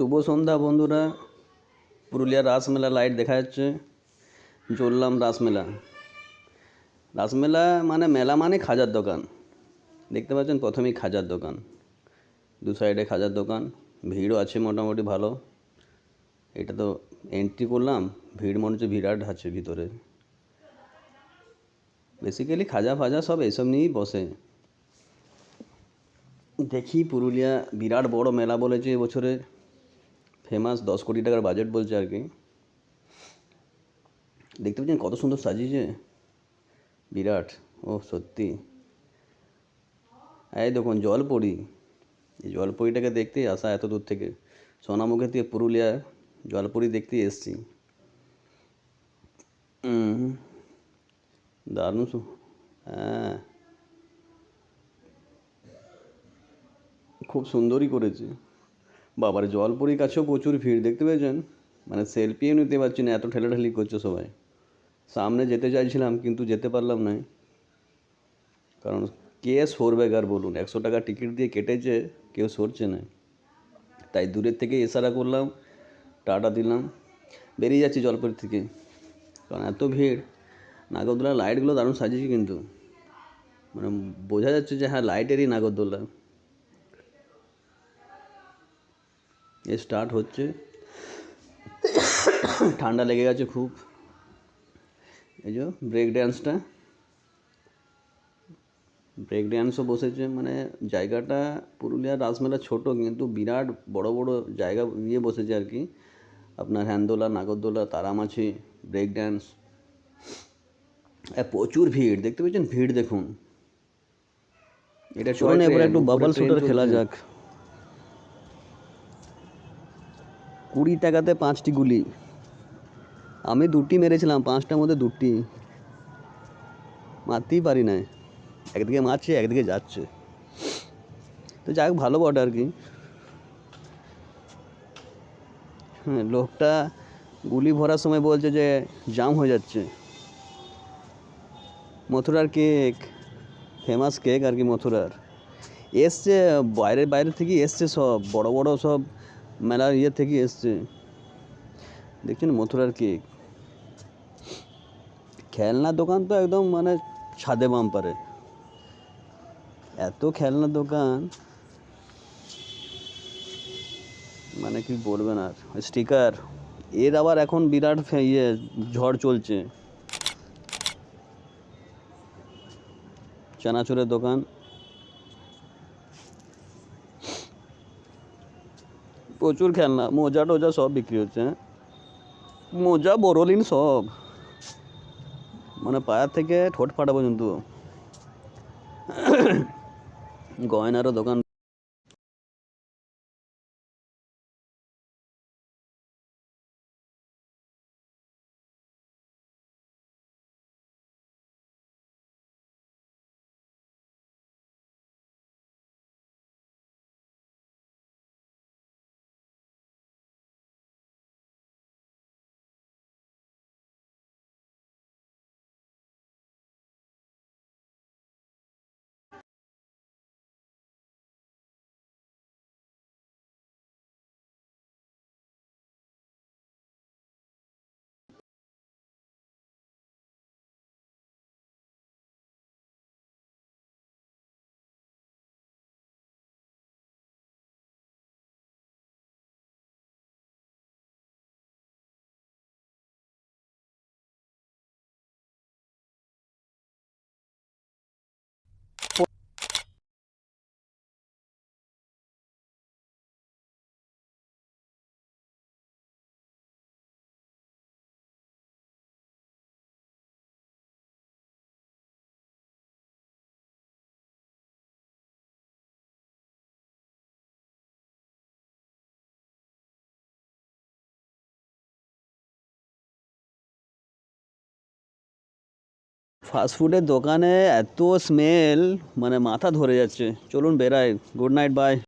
শুভ সন্ধ্যা বন্ধুরা। পুরুলিয়ার রাসমেলা লাইট দেখা যাচ্ছে। চললাম রাসমেলা। রাসমেলা মানে মেলা মানে খাজার দোকান। দেখতে পাচ্ছেন প্রথমেই খাজার দোকান, দু সাইডে খাজার দোকান। ভিড়ও আছে মোটামুটি ভালো। এটা তো এন্ট্রি করলাম, ভিড় মনে হচ্ছে বিরাট আছে ভিতরে। বেসিক্যালি খাজা ফাজা সব এসব নিয়েই বসে। দেখি পুরুলিয়া বিরাট বড় মেলা বলেছে এবছরে, ফেমাস, 10 কোটি টাকার বাজেট বলছে আর কি। দেখতে পাচ্ছেন কত সুন্দর সাজিয়েছে, বিরাট। ও সত্যি, এই দেখুন জলপরি। এই জলপরিটাকে দেখতেই আসা এত দূর থেকে, সোনামুখী থেকে পুরুলিয়া জলপরি দেখতেই এসছি। দারুণ। হ্যাঁ, খুব সুন্দরই করেছে। বাবার জলপরির কাছেও প্রচুর ভিড়, দেখতে পেয়েছেন? মানে সেলফিও নিতে পারছি না, এত ঠেলাঠেলি করছে সবাই। সামনে যেতে চাইছিলাম কিন্তু যেতে পারলাম না, কারণ কে সরবে আর বলুন, 100 টাকা টিকিট দিয়ে কেটেছে, কেউ সরছে না। তাই দূরের থেকে ইশারা করলাম, টাটা দিলাম, বেরিয়ে যাচ্ছি জলপরি থেকে। কারণ এত ভিড়। নাগরদোলার লাইটগুলো দারুণ সাজিয়েছে কিন্তু, মানে বোঝা যাচ্ছে যে হ্যাঁ লাইটেরই নাগরদোলা। এ স্টার্ট হচ্ছে, ঠান্ডা লেগে গেছে খুব। এই যে ব্রেক ড্যান্সও বসেছে। মানে জায়গাটা, পুরুলিয়ার রাসমেলা ছোট কিন্তু বিরাট বড় বড় জায়গা নিয়ে বসেছে আর কি। আপনার হ্যান্দোলা, নাগরদোলা, তারামাছি, ব্রেক ড্যান্স, প্রচুর ভিড়। দেখতে পাচ্ছেন ভিড় দেখুন। এটা চলুন এবার একটু বাবল শুটার খেলা যাক। 20 টাকাতে 5টি গুলি। আমি 2টি মেরেছিলাম, 5টার মধ্যে 2টি মারতেই পারি না। একদিকে মারছে একদিকে যাচ্ছে, তো যাই হোক ভালো বটে আর কি। হ্যাঁ, লোকটা গুলি ভরার সময় বলছে যে জাম হয়ে যাচ্ছে। মথুরার কেক, ফেমাস কেক আর কি মথুরার। এসছে বাইরে বাইরে থেকে এসছে, সব বড় বড় সব মেলার ইয়ে থেকে এসছে। দেখছেন মথুরার কেক। খেলনার দোকান তো একদম মানে ছাদে বাম্পারে, এত খেলনার দোকান, মানে কি বলবেন আর। স্টিকার, এর আবার এখন বিরাট ইয়ে ঝড় চলছে। চানাচুরের দোকান, প্রচুর খেলনা, মোজা টোজা সব বিক্রি হচ্ছে। মোজা, বোরোলিন সব, মানে পায়ের থেকে ঠোঁট ফাটা পর্যন্ত। গয়নারও দোকান। ফাস্টফুডের দোকানে এত স্মেল, মানে মাথা ধরে যাচ্ছে। চলুন বেরাই, গুড নাইট, বাই।